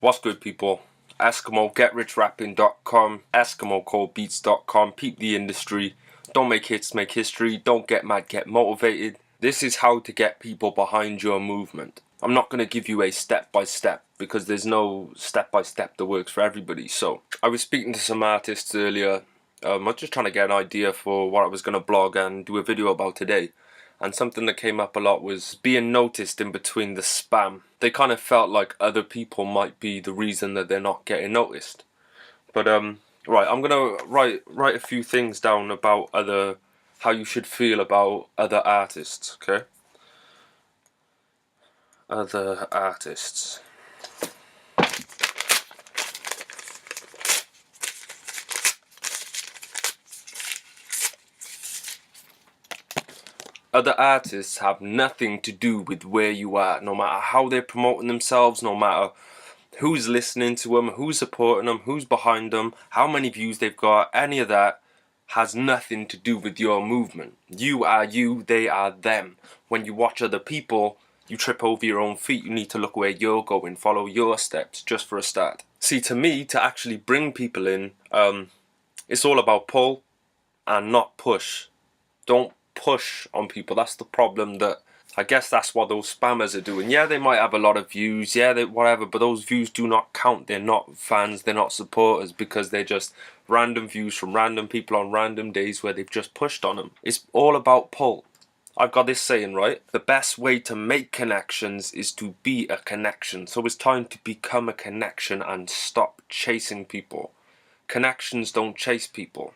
What's good, people? Esskimo, GetRichRapping.com, EskimoColdBeats.com. Peep the industry. Don't make hits, make history. Don't get mad, get motivated. This is how to get people behind your movement. I'm not going to give you a step-by-step because there's no step-by-step that works for everybody. So, I was speaking to some artists earlier. I was just trying to get an idea for what I was going to blog and do a video about today. And something that came up a lot was being noticed in between the spam. They kind of felt like other people might be the reason that they're not getting noticed. But right, I'm gonna write a few things down about how you should feel about other artists. Okay, other artists. Other artists have nothing to do with where you are, no matter how they're promoting themselves, no matter who's listening to them, who's supporting them, who's behind them, how many views they've got. Any of that has nothing to do with your movement. You are you, they are them. When you watch other people, you trip over your own feet. You need to look where you're going, follow your steps, just for a start. See, to me, to actually bring people in, it's all about pull and not push. Don't push on people. That's the problem. That I guess that's what those spammers are doing. Yeah, they might have a lot of views, yeah, whatever, but those views do not count. They're not fans, they're not supporters, because they're just random views from random people on random days where they've just pushed on them. It's all about pull. I've got this saying, right? The best way to make connections is to be a connection. So it's time to become a connection and stop chasing people. Connections don't chase people.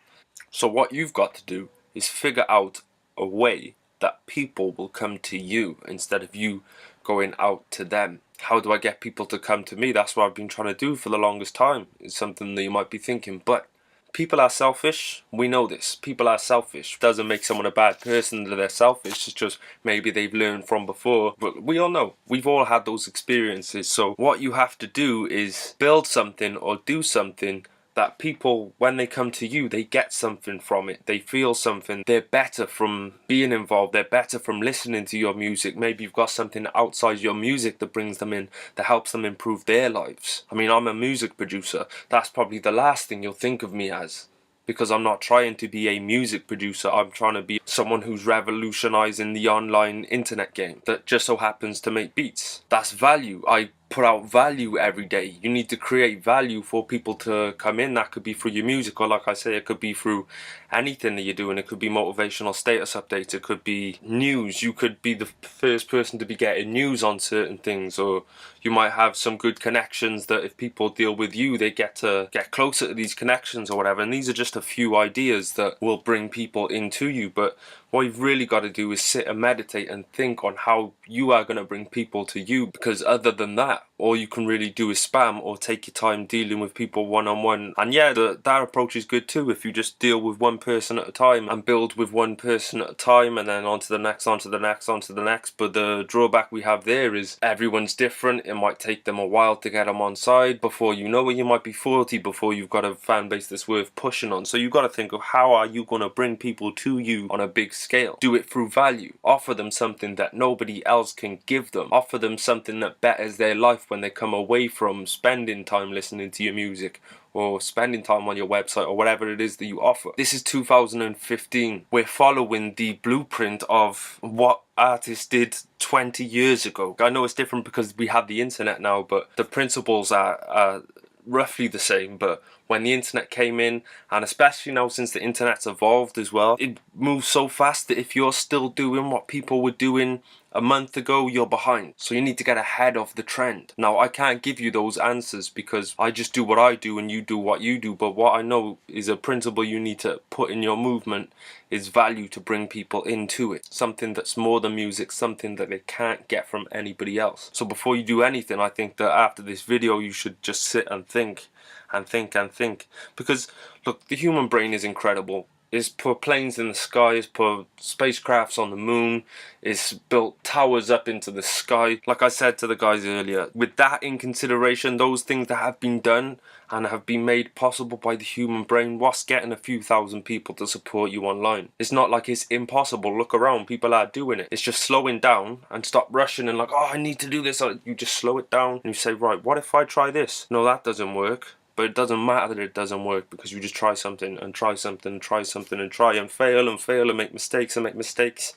So what you've got to do is figure out a way that people will come to you instead of you going out to them. How do I get people to come to me? That's what I've been trying to do for the longest time. It's something that you might be thinking, but people are selfish. We know this. People are selfish. It doesn't make someone a bad person that they're selfish. It's just maybe they've learned from before. But we all know. We've all had those experiences. So what you have to do is build something or do something that people, when they come to you, they get something from it. They feel something. They're better from being involved. They're better from listening to your music. Maybe you've got something outside your music that brings them in, that helps them improve their lives. I mean, I'm a music producer. That's probably the last thing you'll think of me as, because I'm not trying to be a music producer. I'm trying to be someone who's revolutionizing the online internet game that just so happens to make beats. That's value. I put out value every day. You need to create value for people to come in. That could be through your music, or like I say, it could be through anything that you're doing. It could be motivational status updates, it could be news. You could be the first person to be getting news on certain things, or you might have some good connections that if people deal with you, they get to get closer to these connections or whatever. And these are just a few ideas that will bring people into you. But what you've really got to do is sit and meditate and think on how you are going to bring people to you, because other than that, all you can really do is spam or take your time dealing with people one-on-one. And yeah, that approach is good too, if you just deal with one person at a time and build with one person at a time, and then on to the next, on to the next, on to the next. But the drawback we have there is everyone's different. It might take them a while to get them on side. Before you know it, you might be 40 before you've got a fan base that's worth pushing on. So you've got to think of how are you going to bring people to you on a big scale. Do it through value. Offer them something that nobody else can give them. Offer them something that betters their life when they come away from spending time listening to your music or spending time on your website or whatever it is that you offer. This is 2015. We're following the blueprint of what artists did 20 years ago. I know it's different because we have the internet now, but the principles are roughly the same. But when the internet came in, and especially now since the internet's evolved as well, it moves so fast that if you're still doing what people were doing a month ago, you're behind. So you need to get ahead of the trend. Now, I can't give you those answers because I just do what I do and you do what you do. But what I know is a principle you need to put in your movement is value to bring people into it. Something that's more than music, something that they can't get from anybody else. So before you do anything, I think that after this video, you should just sit and think and think and think. Because look, the human brain is incredible. It's put planes in the sky, it's put spacecrafts on the moon, it's built towers up into the sky. Like I said to the guys earlier, with that in consideration, those things that have been done and have been made possible by the human brain, what's getting a few thousand people to support you online? It's not like it's impossible. Look around, people are doing it. It's just slowing down and stop rushing and like, oh, I need to do this. You just slow it down and you say, right, what if I try this? No, that doesn't work. But it doesn't matter that it doesn't work, because you just try something and try something and try something and try and fail and make mistakes and make mistakes,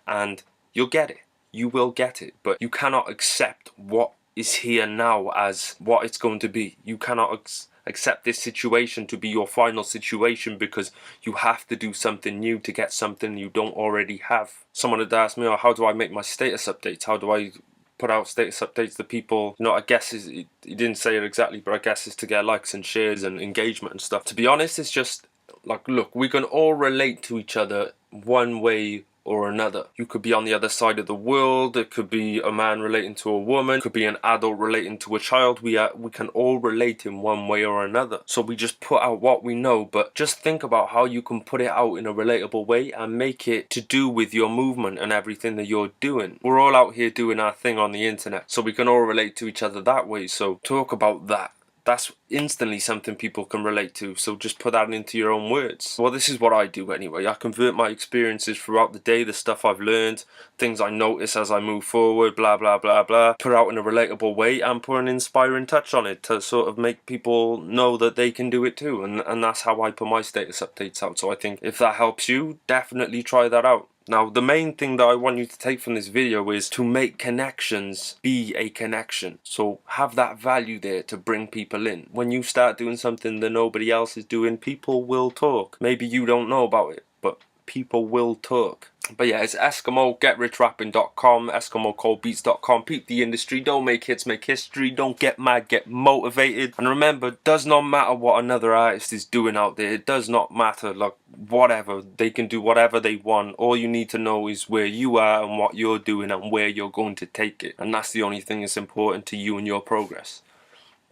and you'll get it. You will get it. But you cannot accept what is here now as what it's going to be. You cannot accept this situation to be your final situation, because you have to do something new to get something you don't already have. Someone had asked me, oh, how do I make my status updates? How do I put out status updates to people? You know, I guess he didn't say it exactly, but I guess it's to get likes and shares and engagement and stuff. To be honest, it's just like, look, we can all relate to each other one way or another. You could be on the other side of the world, it could be a man relating to a woman, it could be an adult relating to a child. We can all relate in one way or another. So we just put out what we know, but just think about how you can put it out in a relatable way and make it to do with your movement and everything that you're doing. We're all out here doing our thing on the internet, so we can all relate to each other that way. So talk about that. That's instantly something people can relate to, so just put that into your own words. Well, this is what I do anyway. I convert my experiences throughout the day, the stuff I've learned, things I notice as I move forward, blah blah blah blah, put out in a relatable way and put an inspiring touch on it to sort of make people know that they can do it too, and that's how I put my status updates out. So I think if that helps you, definitely try that out. Now, the main thing that I want you to take from this video is to make connections be a connection. So have that value there to bring people in. When you start doing something that nobody else is doing, people will talk. Maybe you don't know about it, but people will talk. But yeah, it's Esskimo, GetRichRapping.com, EskimoColdBeats.com. Peep the industry, don't make hits, make history. Don't get mad, get motivated. And remember, it does not matter what another artist is doing out there. It does not matter, like, whatever. They can do whatever they want. All you need to know is where you are and what you're doing and where you're going to take it. And that's the only thing that's important to you and your progress.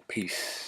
Peace.